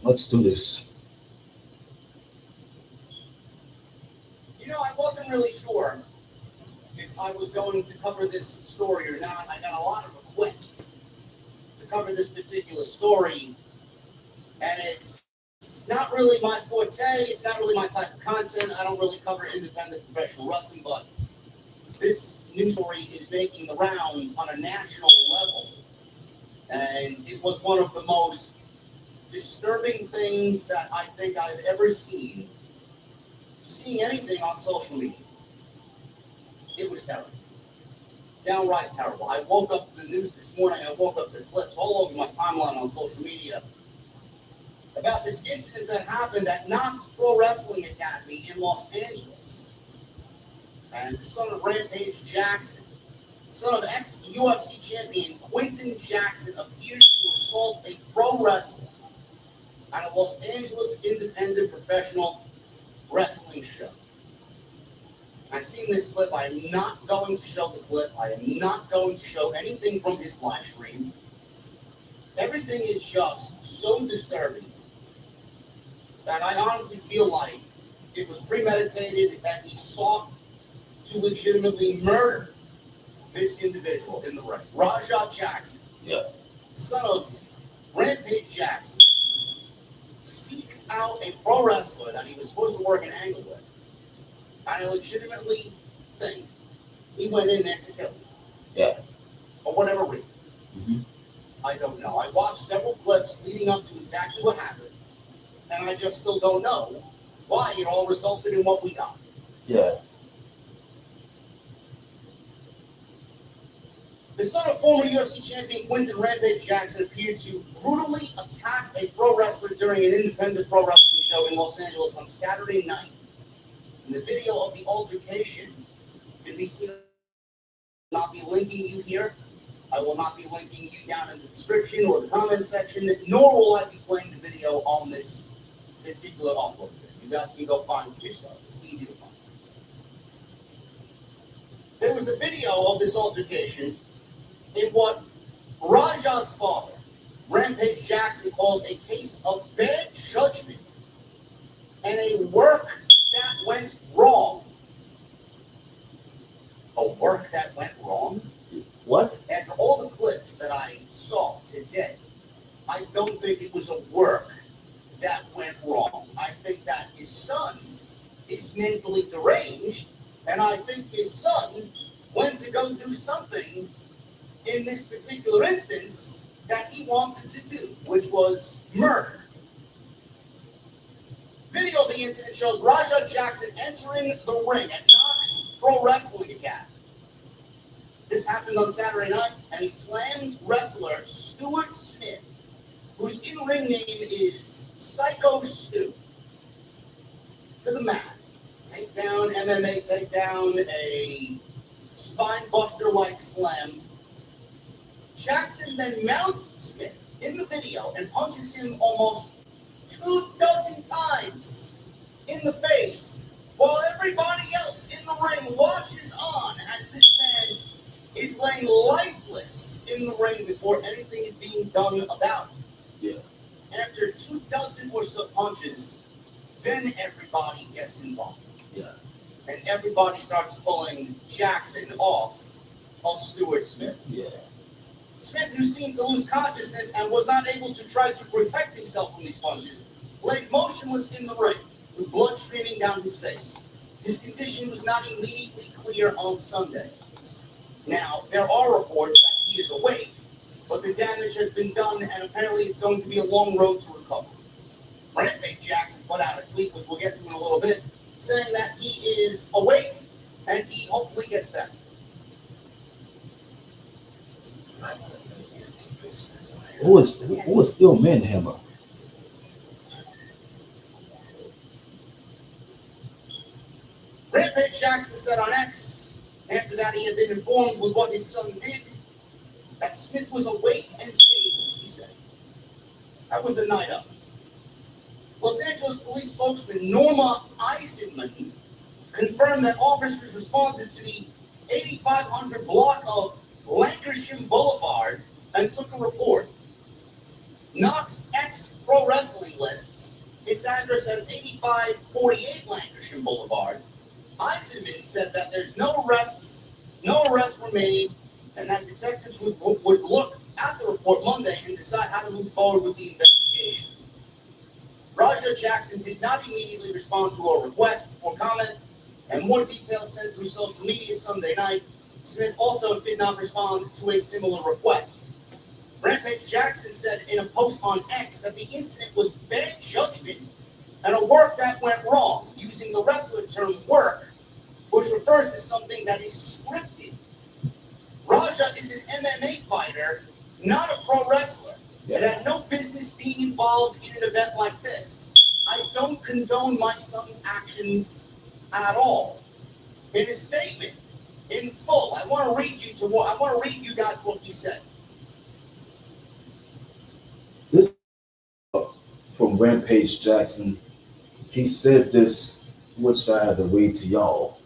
Let's do this. I wasn't really sure if I was going to cover this story or not. I got a lot of requests to cover this particular story, and it's not really my forte. It's not really my type of content. I don't really cover independent professional wrestling, but this news story is making the rounds on a national level, and it was one of the most disturbing things that I think I've ever seen. Seeing anything on social media. It was terrible. Downright terrible. I woke up to the news this morning. I woke up to clips all over my timeline on social media about this incident that happened at Knox Pro Wrestling Academy in Los Angeles. And the son of Rampage Jackson, son of ex-UFC champion Quinton Jackson, appears to assault a pro wrestler at a Los Angeles independent professional wrestling show. I've seen this clip. I am not going to show the clip. I am not going to show anything from his live stream. Everything is just so disturbing that I honestly feel like it was premeditated, that he sought to legitimately murder this individual in the ring. Rajah Jackson, son of Rampage Jackson, seeked out a pro wrestler that he was supposed to work an angle with. And I legitimately think he went in there to kill him. Yeah. For whatever reason. Mm-hmm. I don't know. I watched several clips leading up to exactly what happened. And I just still don't know why it all resulted in what we got. Yeah. The son of former UFC champion Quinton Rampage Jackson appeared to brutally attack a pro wrestler during an independent pro wrestling show in Los Angeles on Saturday night. And the video of the altercation can be seen. I will not be linking you here. I will not be linking you down in the description or the comment section, nor will I be playing the video on this particular upload. You guys can go find it yourself. It's easy to find. There was the video of this altercation in what Rajah's father, Rampage Jackson, called a case of bad judgment and a work that went wrong. A work that went wrong? What? After all the clips that I saw today, I don't think it was a work that went wrong. I think that his son is mentally deranged, and I think his son went to go do something in this particular instance that he wanted to do, which was murder. Video of the incident shows Rajah Jackson entering the ring at Knox Pro Wrestling Academy. This happened on Saturday night, and he slams wrestler Stewart Smith, whose in-ring name is Psycho Stu, to the mat. Takedown, MMA takedown, a spine buster like slam. Jackson then mounts Smith in the video and punches him almost 24 times in the face, while everybody else in the ring watches on as this man is laying lifeless in the ring before anything is being done about it. Yeah. After 24 or so punches, then everybody gets involved. Yeah. And everybody starts pulling Jackson off of Stewart Smith. Yeah. Smith, who seemed to lose consciousness and was not able to try to protect himself from these punches, laid motionless in the ring with blood streaming down his face. His condition was not immediately clear on Sunday. Now, there are reports that he is awake, but the damage has been done, and apparently it's going to be a long road to recovery. Rampage Jackson put out a tweet, which we'll get to in a little bit, saying that he is awake and he hopefully gets better. Who was still Manhammer? Rampage Jackson said on X, after that he had been informed with what his son did, that Smith was awake and stable, he said. That was the night of. Los Angeles police spokesman Norma Eisenman confirmed that officers responded to the 8500 block of Lancashire Boulevard and took a report. Knox X Pro Wrestling lists its address as 8548 Lancashire Boulevard. Eisenman said that there's no arrests were made, and that detectives would look at the report Monday and decide how to move forward with the investigation. Raja Jackson did not immediately respond to a request for comment, and more details sent through social media Sunday night. Smith also did not respond to a similar request. Rampage Jackson said in a post on X that the incident was bad judgment and a work that went wrong, using the wrestler term work, which refers to something that is scripted. Raja is an MMA fighter, not a pro wrestler. It had no business being involved in an event like this. I don't condone my son's actions at all. In a statement, in full, I want to read you guys what he said. This from Rampage Jackson. He said this, which I had to read to y'all.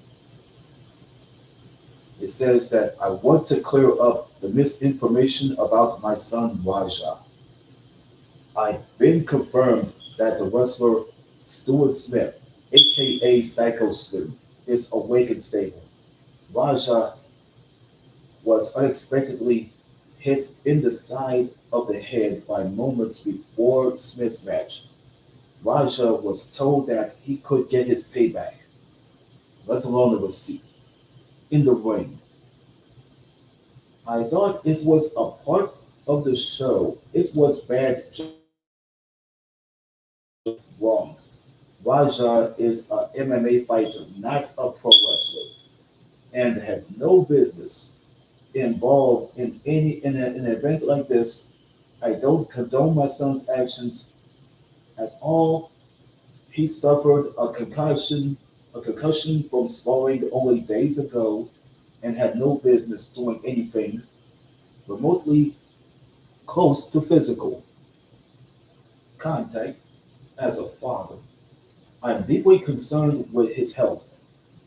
It says that I want to clear up the misinformation about my son Raja. I've been confirmed that the wrestler Stewart Smith, aka Psycho Stu, is awake and stable. Raja was unexpectedly hit in the side of the head by moments before Smith's match. Raja was told that he could get his payback, let alone a receipt, in the ring. I thought it was a part of the show. It was bad, just wrong. Raja is a MMA fighter, not a pro wrestler, and has no business involved in an event like this. I don't condone my son's actions at all. He suffered a concussion from sparring only days ago, and had no business doing anything remotely close to physical contact. As a father, I am deeply concerned with his health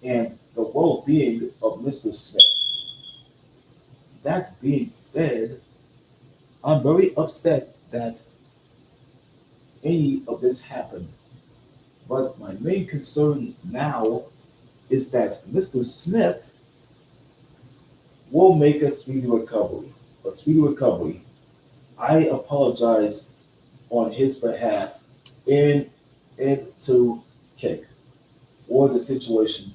and the well-being of Mr. Smith. That being said, I'm very upset that any of this happened. But my main concern now is that Mr. Smith will make a speedy recovery. A speedy recovery. I apologize on his behalf and to Kick for the situation.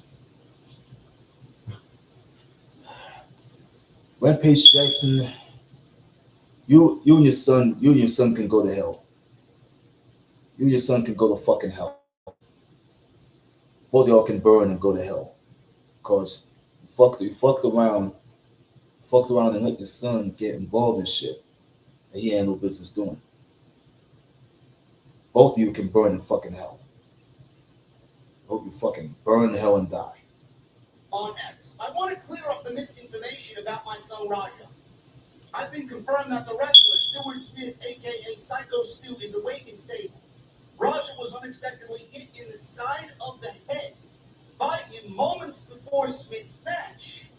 Rampage Jackson, you and your son can go to hell. You and your son can go to fucking hell. Both of y'all can burn and go to hell. Cause you fucked around and let your son get involved in shit that he had no business doing. Both of you can burn in fucking hell. Hope you fucking burn in hell and die. On X, I want to clear up the misinformation about my son Raja. I've been confirmed that the wrestler Stewart Smith, aka Psycho Stu, is awake and stable. Raja was unexpectedly hit in the side of the head by him moments before Smith's match.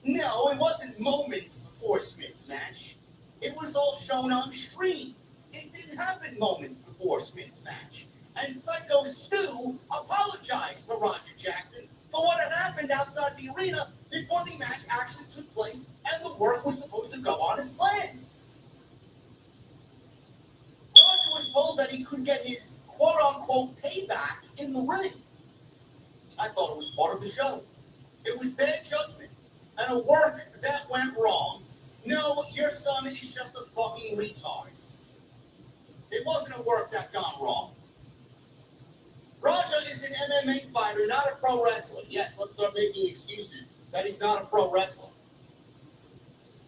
No, it wasn't moments before Smith's match. It was all shown on stream. It didn't happen moments before Smith's match. And Psycho Stu apologized to Roger Jackson for what had happened outside the arena before the match actually took place and the work was supposed to go on as planned. Roger was told that he could get his quote-unquote payback in the ring. I thought it was part of the show. It was bad judgment and a work that went wrong. No, your son is just a fucking retard. It wasn't a work that gone wrong. Raja is an MMA fighter, not a pro wrestler. Yes, let's start making excuses that he's not a pro wrestler.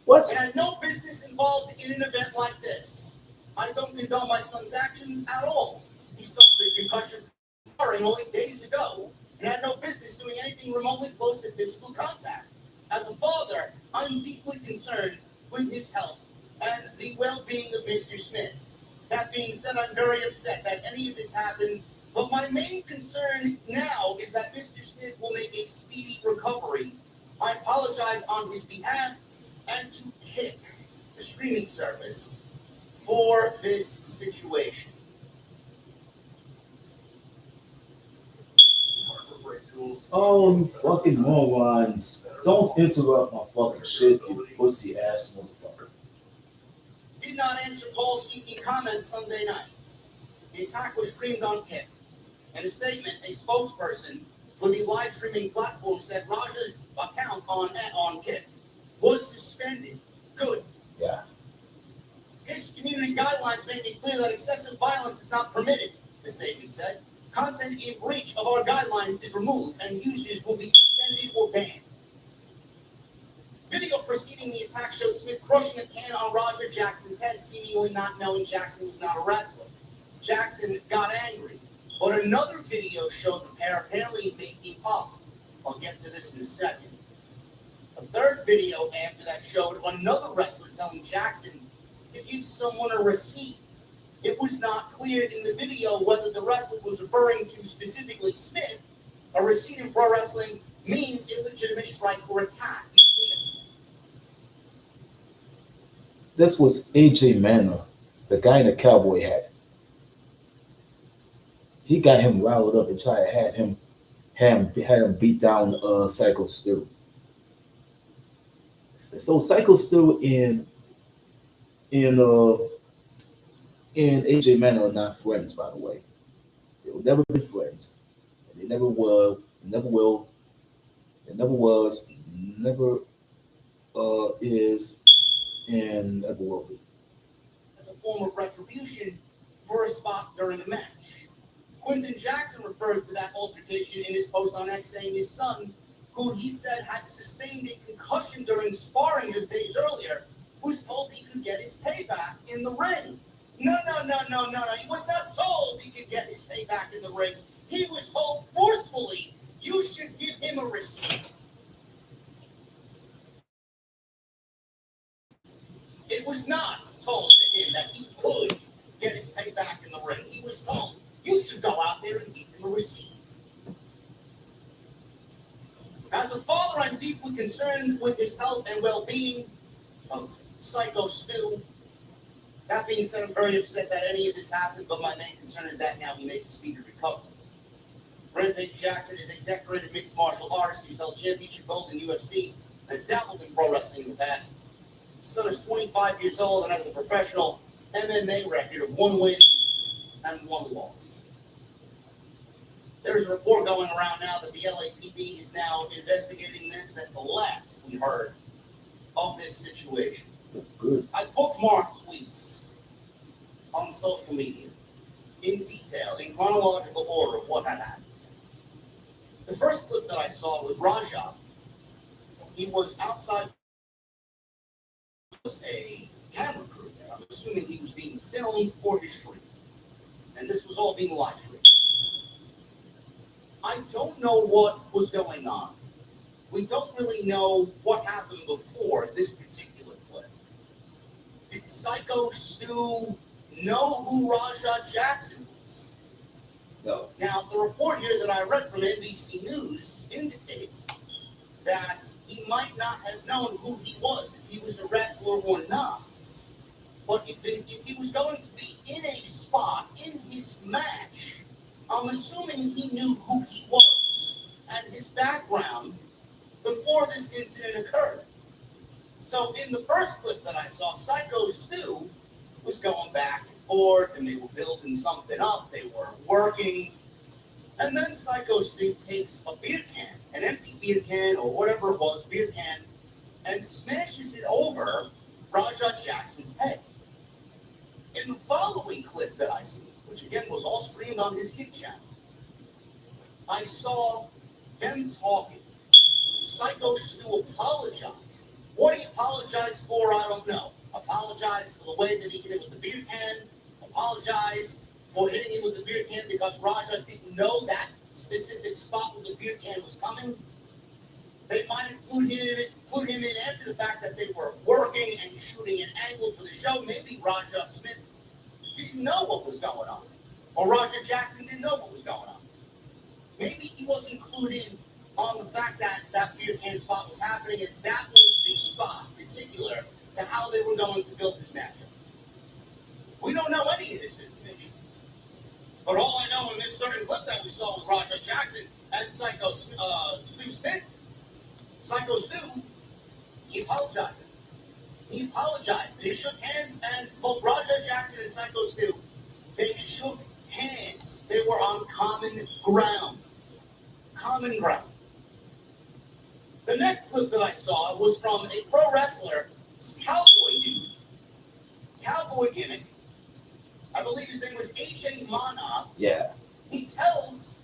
What? And had no business involved in an event like this. I don't condone my son's actions at all. He suffered a concussion sparring only days ago and had no business doing anything remotely close to physical contact. As a father, I'm deeply concerned with his health and the well-being of Mr. Smith. That being said, I'm very upset that any of this happened, but my main concern now is that Mr. Smith will make a speedy recovery. I apologize on his behalf and to Kick, the streaming service, for this situation. Oh, you fucking morons. Don't interrupt my fucking shit, you pussy ass motherfucker. Did not answer calls seeking comments Sunday night. The attack was streamed on Kick. In a statement, a spokesperson for the live streaming platform said Raja's account on Kick was suspended. Good. Yeah. Kick's community guidelines make it clear that excessive violence is not permitted, the statement said. Content in breach of our guidelines is removed and users will be suspended or banned. Video preceding the attack showed Smith crushing a can on Roger Jackson's head, seemingly not knowing Jackson was not a wrestler. Jackson got angry, but another video showed the pair apparently making up. I'll get to this in a second. A third video after that showed another wrestler telling Jackson to give someone a receipt. It was not clear in the video whether the wrestler was referring to specifically Smith. A receipt in pro wrestling means illegitimate strike or attack. This was AJ Manor, the guy in the cowboy hat. He got him riled up and tried to have him beat down Psycho Stu. So Psycho Stu and AJ Manor are not friends, by the way. They will never be friends. And they never were, never will, they never was, never is, and never will be. As a form of retribution for a spot during a match. Quinton Jackson referred to that altercation in his post on X, saying his son, who he said had sustained a concussion during sparring just days earlier, was told he could get his payback in the ring. No. He was not told he could get his payback in the ring. He was told forcefully, you should give him a receipt. It was not told to him that he could get his payback in the ring. He was told, you should go out there and give him a receipt. As a father, I'm deeply concerned with his health and well-being of Psycho Stu. That being said, I'm very upset that any of this happened, but my main concern is that now he makes a speedy recovery. Rampage Jackson is a decorated mixed martial artist who's held championship gold in UFC and has dabbled in pro wrestling in the past. His son is 25 years old and has a professional MMA record of 1 win and 1 loss. There's a report going around now that the LAPD is now investigating this. That's the last we heard of this situation. Good. I bookmarked tweets on social media in detail, in chronological order of what had happened. The first clip that I saw was Raja. He was outside a camera crew there. I'm assuming he was being filmed for his stream. And this was all being live streamed. I don't know what was going on. We don't really know what happened before this particular clip. Did Psycho Stu know who Raja Jackson was? No. Now, the report here that I read from NBC News indicates that he might not have known who he was, if he was a wrestler or not. But if he was going to be in a spot in his match, I'm assuming he knew who he was and his background before this incident occurred. So in the first clip that I saw, Psycho Stu was going back and forth, and they were building something up. They were working. And then Psycho Stu takes a beer can, an empty beer can or whatever it was, beer can, and smashes it over Raja Jackson's head. In the following clip that I see, which again was all streamed on his Kick channel, I saw them talking. Psycho Stu apologized. What he apologized for, I don't know. Apologized for the way that he hit it with the beer can. Apologized for hitting him with the beer can because Raja didn't know that specific spot where the beer can was coming. They might have put him in after the fact that they were working and shooting an angle for the show. Maybe Raja Smith didn't know what was going on. Or Raja Jackson didn't know what was going on. Maybe he was included on the fact that that beer can spot was happening, and that was the spot particular to how they were going to build this matchup. We don't know any of this information. But all I know in this certain clip that we saw with Roger Jackson and Psycho Stu Smith, Psycho Stu, he apologized. He apologized. They shook hands, and both Roger Jackson and Psycho Stu, they shook hands. They were on common ground. Common ground. The next clip that I saw was from a pro wrestler, cowboy dude. Cowboy gimmick. I believe his name was AJ Mana. Yeah. He tells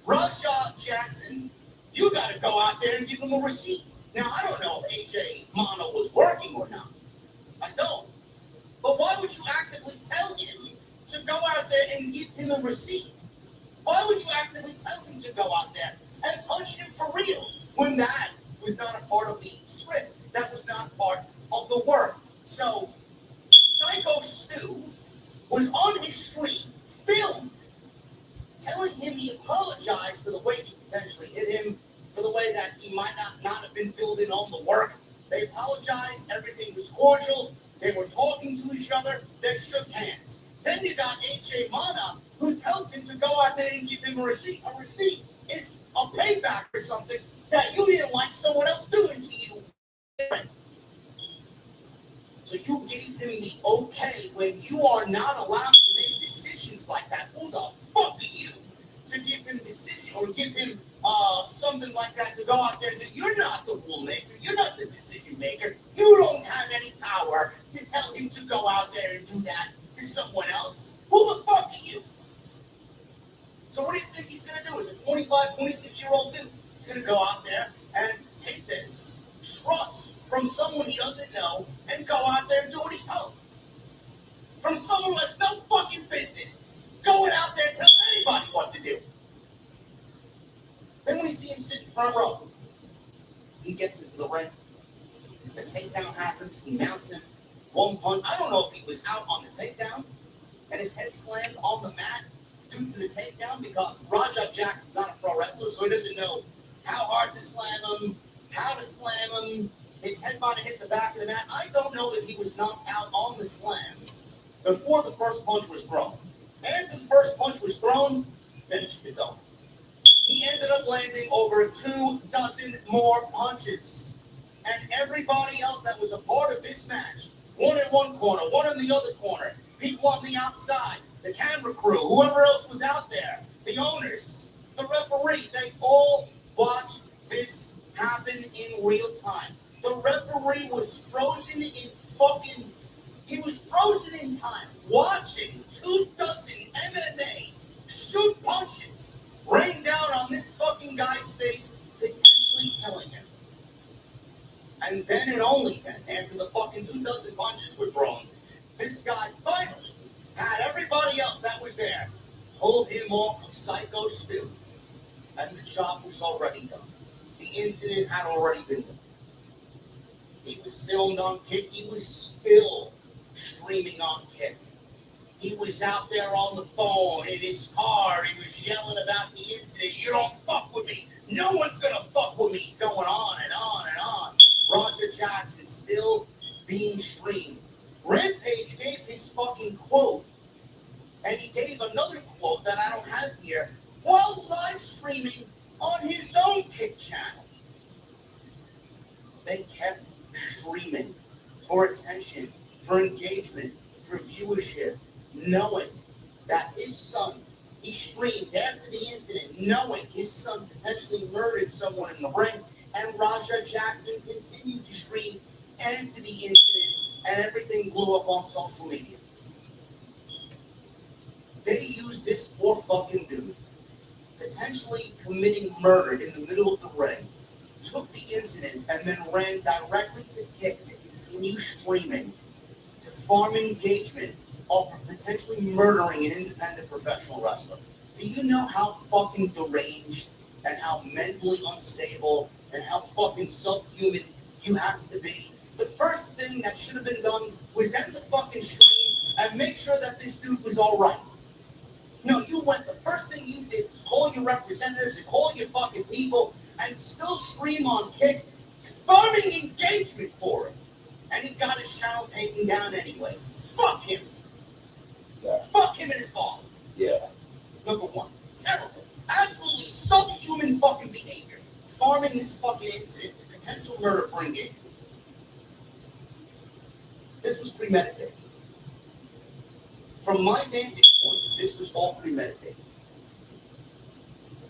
Raja Jackson, you got to go out there and give him a receipt. Now, I don't know if AJ Mana was working or not. I don't. But why would you actively tell him to go out there and give him a receipt? Why would you actively tell him to go out there and punch him for real when that was not a part of the script? That was not part of the work. So, Psycho Stu was on his stream, filmed, telling him he apologized for the way he potentially hit him, for the way that he might not have been filled in on the work. They apologized, everything was cordial, they were talking to each other, they shook hands. Then you got AJ Mana, who tells him to go out there and give him a receipt. A receipt is a payback for something that you didn't like someone else doing to you. So you gave him the okay when you are not allowed to make decisions like that. Who the fuck are you to give him decision or give him something like that to go out there and do? You're not the rule maker. You're not the decision maker. You don't have any power to tell him to go out there and do that to someone else. Who the fuck are you? So what do you think he's going to do as a 25, 26-year-old dude? He's going to go out there and take this trust from someone he doesn't know and go out there and do what he's told. From someone who has no fucking business going out there and telling anybody what to do. Then we see him sitting front row. He gets into the ring. The takedown happens. He mounts him. One punch. I don't know if he was out on the takedown and his head slammed on the mat due to the takedown because Raja Jackson's not a pro wrestler, so he doesn't know how hard to slam him, how to slam him. His head might have hit the back of the mat. I don't know if he was knocked out on the slam before the first punch was thrown. After the first punch was thrown, finish. It's over. He ended up landing over 24 more punches. And everybody else that was a part of this match, one in one corner, one in the other corner, people on the outside, the camera crew, whoever else was out there, the owners, the referee, they all watched this happen in real time. The referee was frozen in he was frozen in time watching 24 MMA shoot punches rain down on this fucking guy's face, potentially killing him. And then and only then, after the fucking 24 punches were thrown, this guy finally had everybody else that was there hold him off of Psycho Stu. And the job was already done. The incident had already been done. He was filmed on Kick. He was still streaming on Kick. He was out there on the phone in his car. He was yelling about the incident. You don't fuck with me. No one's going to fuck with me. He's going on and on and on. Roger Jackson still being streamed. Rampage gave his fucking quote, and he gave another quote that I don't have here while live streaming on his own Kick channel. They kept streaming for attention, for engagement, for viewership, knowing that his son, he streamed after the incident, knowing his son potentially murdered someone in the ring, and Raja Jackson continued to stream after the incident, and everything blew up on social media. They used this poor fucking dude, potentially committing murder in the middle of the ring, took the incident and then ran directly to Kick to continue streaming, to farm engagement off of potentially murdering an independent professional wrestler. Do you know how fucking deranged and how mentally unstable and how fucking subhuman you have to be? The first thing that should have been done was end the fucking stream and make sure that this dude was all right. No, you went, the first thing you did was call your representatives and call your fucking people and still stream on Kick, farming engagement for it. and he got his channel taken down anyway. Fuck him. Yeah. Fuck him and his father. Yeah. Number one. Terrible. Absolutely subhuman fucking behavior. Farming this fucking incident, potential murder for engagement. This was premeditated. From my vantage point, this was all premeditated.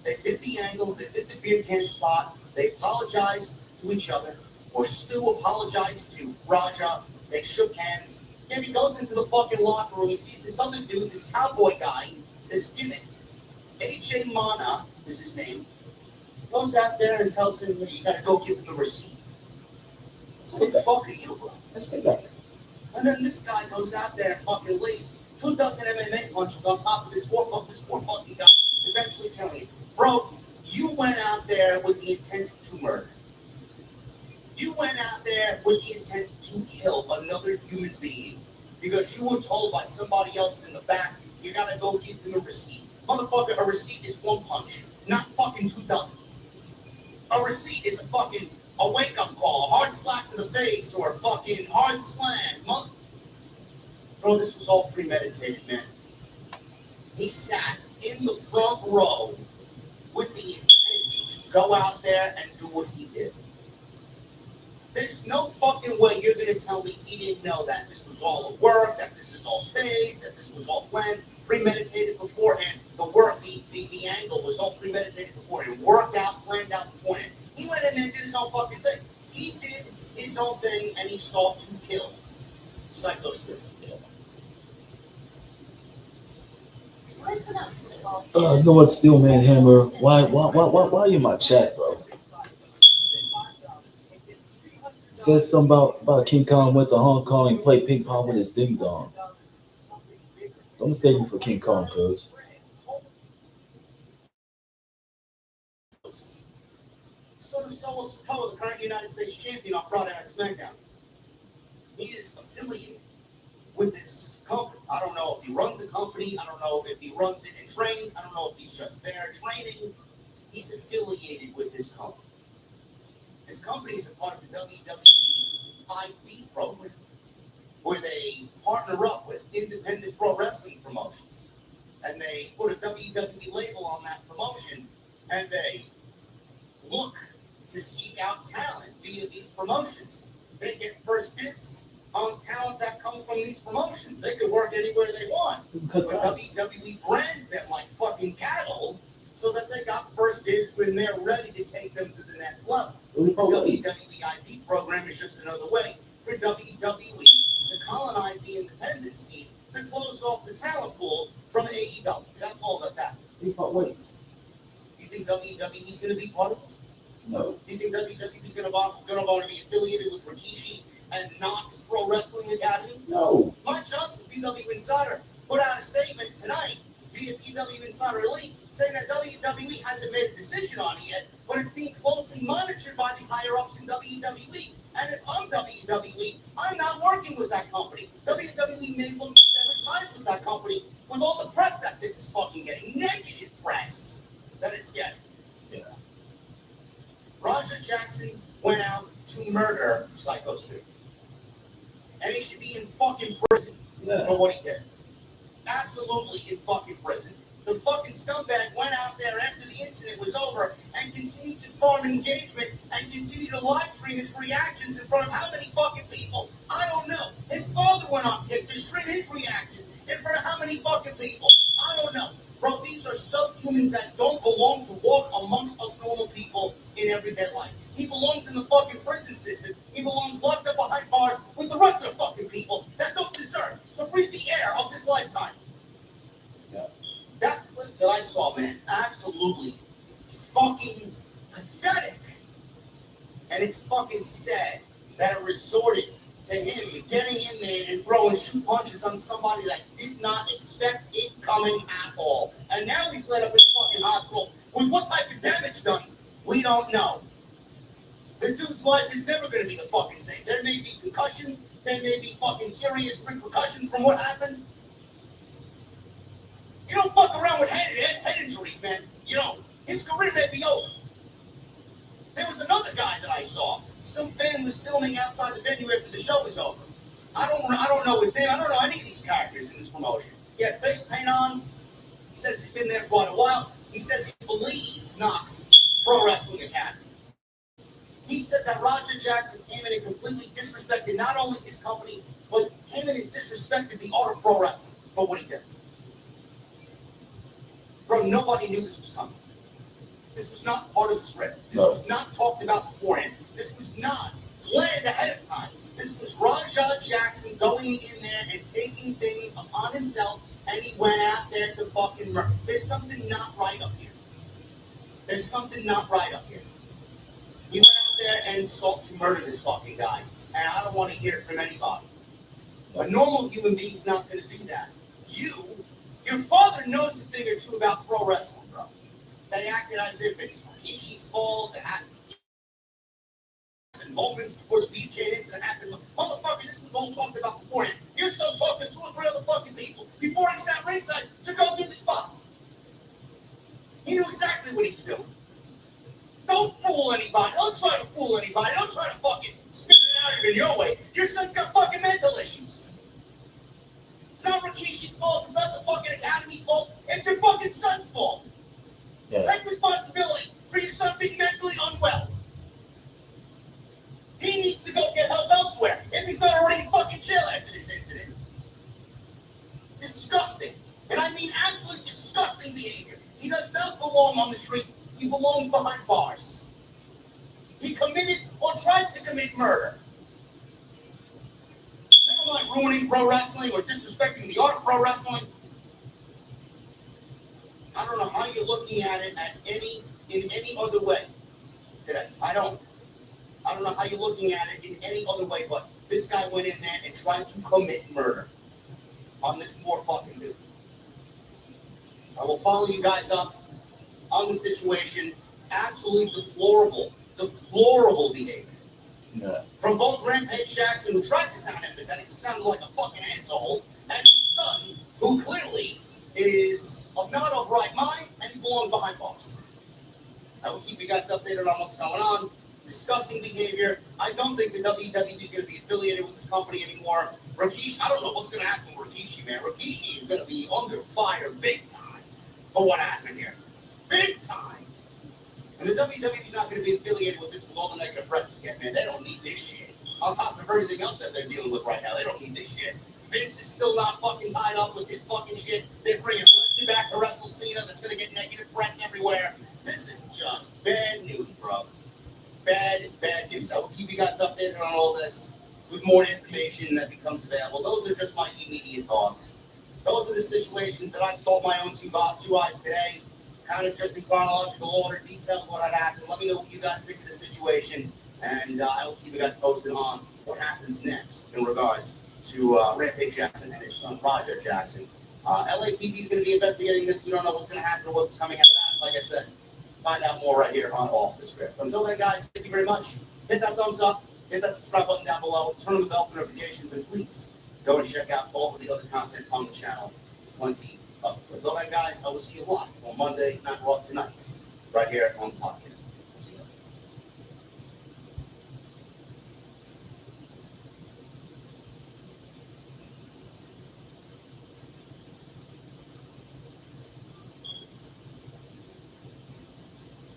They did the angle, they did the beer can spot, they apologized to each other, or Stu apologized to Raja, they shook hands, and he goes into the fucking locker room, he sees this other dude, this cowboy guy, this gimmick, AJ Mana is his name, goes out there and tells him, you gotta go give him a receipt. What the fuck are you, bro? Let's get back. And then this guy goes out there and fucking lays 2 dozen MMA punches on top of this poor fucking guy, potentially killing him. Bro, you went out there with the intent to murder. You went out there with the intent to kill another human being because you were told by somebody else in the back, you gotta go give him a receipt. Motherfucker, a receipt is 1 punch, not fucking 2 dozen. A receipt is a wake-up call, a hard slap to the face, or a fucking hard slam. Bro, this was all premeditated, man. He sat in the front row with the intent to go out there and do what he did. There's no fucking way you're going to tell me he didn't know that this was all a work, that this is all staged, that this was all planned, premeditated beforehand. The work, the angle was all premeditated beforehand, worked out, planned out beforehand. He went in there and did his own fucking thing. He did his own thing and he sought to kill. Psycho Stewart. No, what, Steelman Hammer? Why are you in my chat, bro? Says something about King Kong went to Hong Kong and played ping pong with his ding dong. Don't mistake me for King Kong, cuz. Son of Solo Sikoa, the current United States champion on Friday Night SmackDown. He is affiliated with this company. I don't know if he runs the company. I don't know if he runs it and trains. I don't know if he's just there training. He's affiliated with this company. This company is a part of the WWE ID program, where they partner up with independent pro wrestling promotions. And they put a WWE label on that promotion, and they look to seek out talent via these promotions. They get first dibs on talent that comes from these promotions. They could work anywhere they want. But WWE brands them like fucking cattle so that they got first dibs when they're ready to take them to the next level. The WWE ID program is just another way for WWE to colonize the independent scene to close off the talent pool from AEW. That's all that is. You think WWE is going to be part of it? No. Do you think WWE is going to want to be affiliated with Rikishi and Knox Pro Wrestling Academy? No. Mike Johnson, PW Insider, put out a statement tonight via PW Insider Elite saying that WWE hasn't made a decision on it yet, but it's being closely monitored by the higher-ups in WWE. And if I'm WWE, I'm not working with that company. WWE may look to sever ties with that company with all the press that this is fucking getting, negative press that it's getting. Yeah. Raja Jackson went out to murder Psycho Stewart. And he should be in fucking prison for what he did. Absolutely in fucking prison. The fucking scumbag went out there after the incident was over and continued to farm engagement and continued to live stream his reactions in front of how many fucking people? I don't know. His father went up here to stream his reactions in front of how many fucking people? I don't know. Bro, these are subhumans that don't belong to walk amongst us normal people in everyday life. He belongs in the fucking prison system. He belongs locked up behind bars with the rest of the fucking people that don't deserve to breathe the air of this lifetime. Yeah. That clip that I saw, man, absolutely fucking pathetic. And it's fucking sad that it resorted to him getting in there and throwing shoe punches on somebody that did not expect it coming at all. And now he's led up in a fucking hospital with what type of damage done? We don't know. The dude's life is never going to be the fucking same. There may be concussions. There may be fucking serious repercussions from what happened. You don't fuck around with head injuries, man. You don't. His career may be over. There was another guy that I saw some fan was filming outside the venue after the show was over. I don't know his name. I don't know any of these characters in this promotion. He had face paint on. He says he's been there quite a while. He says he believes Knox Pro Wrestling Academy. He said that Raja Jackson came in and completely disrespected not only his company, but came in and disrespected the art of pro wrestling for what he did. Bro, nobody knew this was coming. This was not part of the script. This was not talked about beforehand. This was not planned ahead of time. This was Raja Jackson going in there and taking things upon himself, and he went out there to fucking murder. There's something not right up here. There's something not right up here. He went out there and sought to murder this fucking guy, and I don't want to hear it from anybody. A normal human being's not going to do that. Your father knows a thing or two about pro wrestling, bro. They acted as if it's Rikishi's fault. That happened moments before the BK incident happened. Motherfucker, this was all talked about beforehand. You're so talking to 2 or 3 other fucking people before he sat ringside to go get the spot. He knew exactly what he was doing. Don't fool anybody. Don't try to fool anybody. Don't try to fucking spin it out in your way. Your son's got fucking mental issues. It's not Rikishi's fault. It's not the fucking Academy's fault. It's your fucking son's fault. Yeah. Take responsibility for your son being mentally unwell. He needs to go get help elsewhere if he's not already in fucking jail after this incident. Disgusting. And I mean absolutely disgusting behavior. He does not belong on the streets. He belongs behind bars. He committed or tried to commit murder. Never mind ruining pro wrestling or disrespecting the art of pro wrestling. I don't know how you're looking at it in any other way today. I don't know how you're looking at it in any other way, but this guy went in there and tried to commit murder on this poor fucking dude. I will follow you guys up on the situation. Absolutely deplorable behavior. Yeah. From both Rampage Jackson, who tried to sound empathetic, who sounded like a fucking asshole, and his son, who clearly is not of right mind, and he belongs behind bars. I will keep you guys updated on what's going on. Disgusting behavior. I don't think the WWE is going to be affiliated with this company anymore. Rikishi, I don't know what's going to happen with Rikishi, man. Rikishi is going to be under fire big time for what happened here. Big time. And the WWE is not going to be affiliated with this with all the negative press it's getting, man. They don't need this shit. On top of everything else that they're dealing with right now, they don't need this shit. Vince is still not fucking tied up with his fucking shit. They're bringing Leslie back to wrestle Cena. That's going to get negative press everywhere. This is just bad news, bro. Bad news. I will keep you guys updated on all this with more information that becomes available. Those are just my immediate thoughts. Those are the situations that I saw my own two eyes today. Kind of just in chronological order, detailed what had happened. Let me know what you guys think of the situation, and I will keep you guys posted on what happens next in regards to Rampage Jackson and his son Raja Jackson. LAPD is going to be investigating this. We don't know what's going to happen or what's coming out of that. Like I said, find out more right here on Off the Script. Until then, guys, thank you very much. Hit that thumbs up, hit that subscribe button down below, turn on the bell for notifications, and please go and check out all of the other content on the channel. Plenty of it. Until then, guys, I will see you live on Monday Night Raw tonight, right here on the podcast. See you later.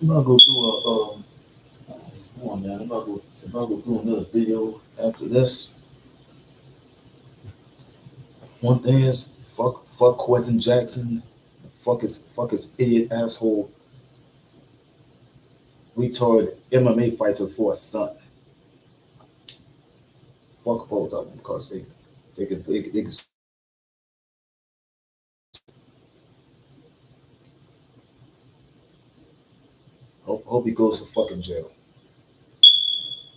I'm gonna go through come on, man. I'm gonna go through another video after this. One thing is, fuck Quentin Jackson. Fuck his idiot asshole retard MMA fighter for a son. Fuck both of them because they can. Hope he goes to fucking jail.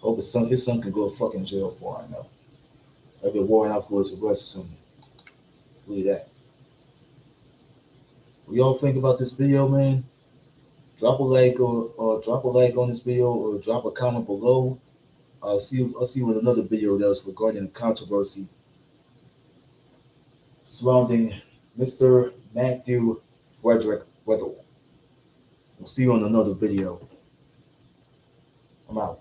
Hope his son can go to fucking jail for all I know. I've been warring out for his arrest soon. Believe that. What y'all think about this video, man? Drop a like or drop a like on this video or drop a comment below. I'll see you in another video that's regarding the controversy surrounding Mr. Matthew Frederick Weddle. We'll see you on another video. I'm out.